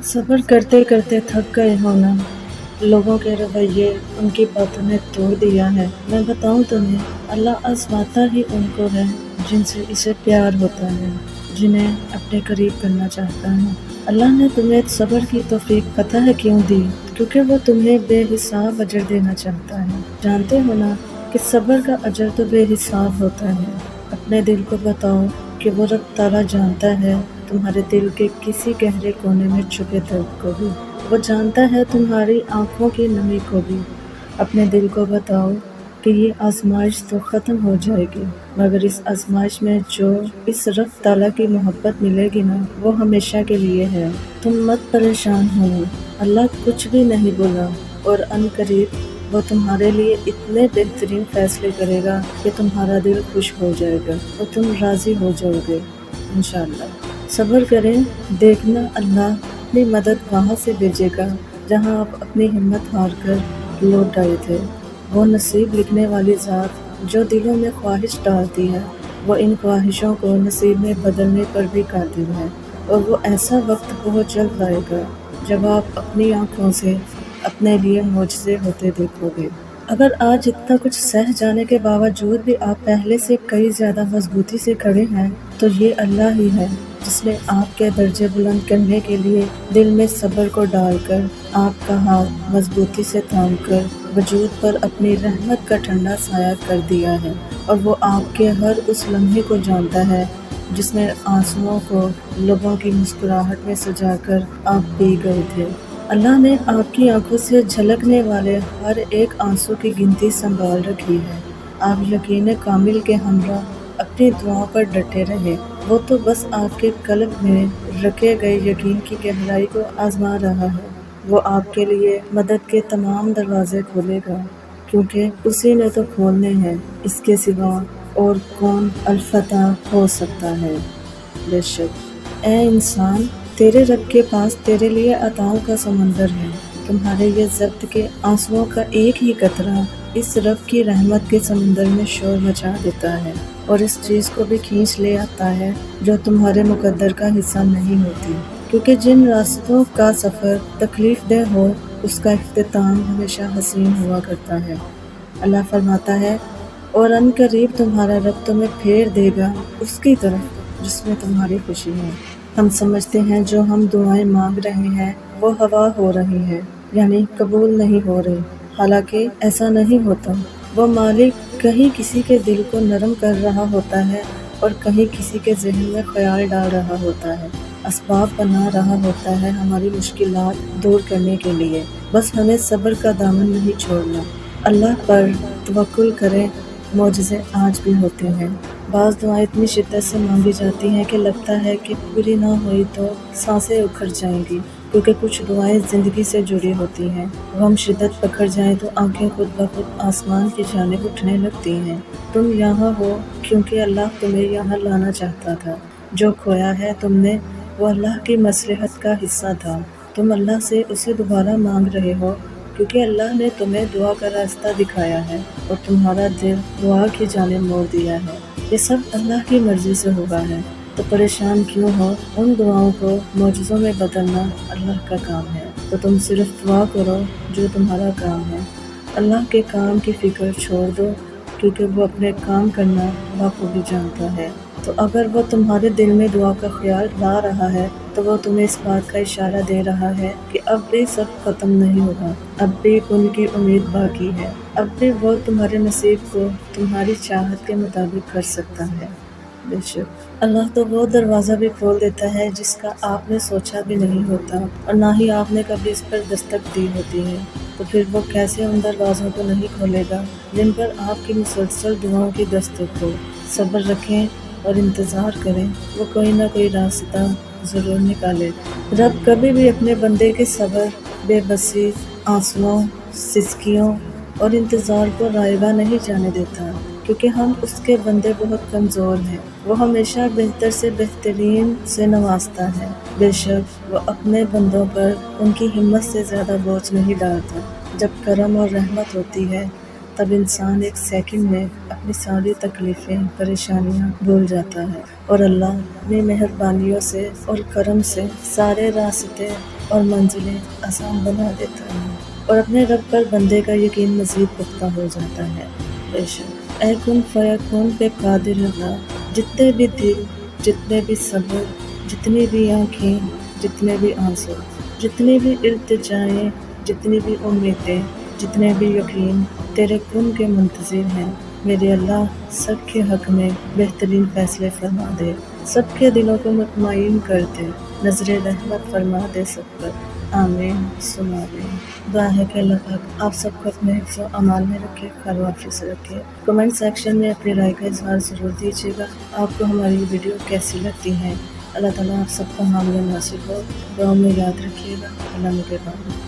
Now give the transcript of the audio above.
सब्र करते करते थक गए हो ना। लोगों के रवैये उनकी बातों ने तोड़ दिया है। मैं बताऊं तुम्हें, अल्लाह आजमाता ही उनको है जिनसे इसे प्यार होता है, जिन्हें अपने करीब करना चाहता है। अल्लाह ने तुम्हें सब्र की तौफीक पता है क्यों दी? क्योंकि वो तुम्हें बेहिसाब अजर देना चाहता है। जानते हो ना कि सब्र का अजर तो बेहिसाब होता है। अपने दिल को बताओ कि वो रब ताला जानता है तुम्हारे दिल के किसी गहरे कोने में छुपे दर्द को भी। वो जानता है तुम्हारी आंखों की नमी को भी। अपने दिल को बताओ कि ये आजमाइश तो ख़त्म हो जाएगी, मगर इस आजमाइश में जो इस रब ताला की मोहब्बत मिलेगी ना, वो हमेशा के लिए है। तुम मत परेशान हो, अल्लाह कुछ भी नहीं बोला, और अनकरीब वो तुम्हारे लिए इतने बेहतरीन फैसले करेगा कि तुम्हारा दिल खुश हो जाएगा और तुम राज़ी हो जाओगे इंशाअल्लाह। सब्र करें, देखना अल्लाह अपनी मदद वहाँ से भेजेगा जहाँ आप अपनी हिम्मत हार कर लौट आए थे। वो नसीब लिखने वाली ज़ात जो दिलों में ख्वाहिश डालती है, वो इन ख्वाहिशों को नसीब में बदलने पर भी कादिर है। और वो ऐसा वक्त बहुत जल्द आएगा जब आप अपनी आँखों से अपने लिए मुआजिज़े होते देखोगे। अगर आज इतना कुछ सह जाने के बावजूद भी आप पहले से कई ज़्यादा मजबूती से खड़े हैं, तो ये अल्लाह ही है जिसने आपके दर्जे बुलंद करने के लिए दिल में सब्र को डालकर आपका हाथ मजबूती से थाम कर वजूद पर अपनी रहमत का ठंडा साया कर दिया है। और वो आपके हर उस लम्हे को जानता है जिसमें आंसुओं को लोगों की मुस्कुराहट में सजाकर आप पी गए थे। अल्लाह ने आपकी आंखों से झलकने वाले हर एक आंसू की गिनती संभाल रखी है। आप यकीन कामिल के हमरा अपनी दुआओं पर डटे रहे। वो तो बस आपके कल्ब में रखे गए यकीन की गहराई को आजमा रहा है। वो आपके लिए मदद के तमाम दरवाजे खोलेगा, क्योंकि उसी ने तो खोलने हैं। इसके सिवा और कौन अल-फताह हो सकता है? बेशक ए इंसान, तेरे रब के पास तेरे लिए अताओं का समंदर है। तुम्हारे ये ज़ब्त के आंसुओं का एक ही कतरा इस रब की रहमत के समंदर में शोर मचा देता है और इस चीज़ को भी खींच ले आता है जो तुम्हारे मुकद्दर का हिस्सा नहीं होती। क्योंकि जिन रास्तों का सफ़र तकलीफ दह हो, उसका इख्तिताम हमेशा हसीन हुआ करता है। अल्लाह फरमाता है, और अनकरीब तुम्हारा रब तुम्हें फेर देगा उसकी तरफ जिसमें तुम्हारी खुशी है। हम समझते हैं जो हम दुआएं मांग रहे हैं वो हवा हो रही है, यानी कबूल नहीं हो रही। हालांकि ऐसा नहीं होता। वो मालिक कहीं किसी के दिल को नरम कर रहा होता है और कहीं किसी के जहन में ख्याल डाल रहा होता है, असबाब बना रहा होता है हमारी मुश्किलात दूर करने के लिए। बस हमें सब्र का दामन नहीं छोड़ना। अल्लाह पर तवक्कुल करें, मौजज़े आज भी होते हैं। बाज़ दुआएं इतनी शिद्दत से मांगी जाती हैं कि लगता है कि पूरी ना हुई तो सांसें उखड़ जाएंगी, क्योंकि कुछ दुआएं ज़िंदगी से जुड़ी होती हैं। गम शिद्दत पकड़ जाए तो आंखें खुद ब खुद आसमान की जानिब उठने लगती हैं। तुम यहाँ हो क्योंकि अल्लाह तुम्हें यहाँ लाना चाहता था। जो खोया है तुमने, वो अल्लाह की मसलहत का हिस्सा था। तुम अल्लाह से उसे दोबारा मांग रहे हो क्योंकि अल्लाह ने तुम्हें दुआ का रास्ता दिखाया है और तुम्हारा दिल दुआ की जानिब मोड़ दिया है। ये सब अल्लाह की मर्ज़ी से हुआ है, तो परेशान क्यों हो? उन दुआओं को मौजज़ों में बदलना अल्लाह का काम है। तो तुम सिर्फ दुआ करो जो तुम्हारा काम है। अल्लाह के काम की फ़िक्र छोड़ दो, क्योंकि वो अपने काम करना बखूबी जानता है। तो अगर वो तुम्हारे दिल में दुआ का ख्याल ला रहा है, तो वो तुम्हें इस बात का इशारा दे रहा है कि अब भी सब ख़त्म नहीं होगा, अब भी उनकी उम्मीद बाकी है, अब भी वो तुम्हारे नसीब को तुम्हारी चाहत के मुताबिक कर सकता है। बेशक अल्लाह तो वो दरवाज़ा भी खोल देता है जिसका आपने सोचा भी नहीं होता और ना ही आपने कभी इस पर दस्तक दी होती है। तो फिर वो कैसे उन दरवाज़ों को नहीं खोलेगा जिन पर आपकी मुसलसल दुआओं की दस्तक हो। सब्र रखें और इंतज़ार करें, वो कोई ना कोई रास्ता ज़रूर निकाले। रब कभी भी अपने बंदे के सब्र, बेबसी, आंसुओं, सिसकियों और इंतज़ार को रायगा नहीं जाने देता, क्योंकि हम उसके बंदे बहुत कमज़ोर हैं। वो हमेशा बेहतर से बेहतरीन से नवाजता है। बेशक वो अपने बंदों पर उनकी हिम्मत से ज़्यादा बोझ नहीं डालता। जब करम और रहमत होती है तब इंसान एक सेकंड में अपनी सारी तकलीफ़ें, परेशानियां भूल जाता है और अल्लाह अपनी मेहरबानियों से और करम से सारे रास्ते اور منزلیں آسان بنا دیتا ہے، اور اپنے رب پر بندے کا یقین مزید پختہ ہو جاتا ہے۔ بے شک اے کن فیکون پہ قادر اللہ، جتنے بھی دل، جتنے بھی صبر، جتنی بھی آنکھیں، جتنے بھی آنسو، جتنی بھی التجائیں، جتنی بھی امیدیں، جتنے بھی یقین تیرے کن کے منتظر ہیں، میرے اللہ سب کے حق میں بہترین فیصلے فرما دے، سب کے دلوں کو مطمئن کر دے، نظر رحمت فرما دے سب پر، آمین ثم آمین۔ دعا ہے کہ اللہ پاک آپ سب کو اپنے حفظ و امان میں رکھے، خیر و عافیت سے رکھے۔ کمنٹ سیکشن میں اپنی رائے کا اظہار ضرور دیجیے گا، آپ کو ہماری ویڈیو کیسی لگتی ہیں۔ اللہ تعالیٰ آپ سب کو حامل ناصر ہو، دعاؤں میں یاد رکھیے گا۔ اللہ نگہبان۔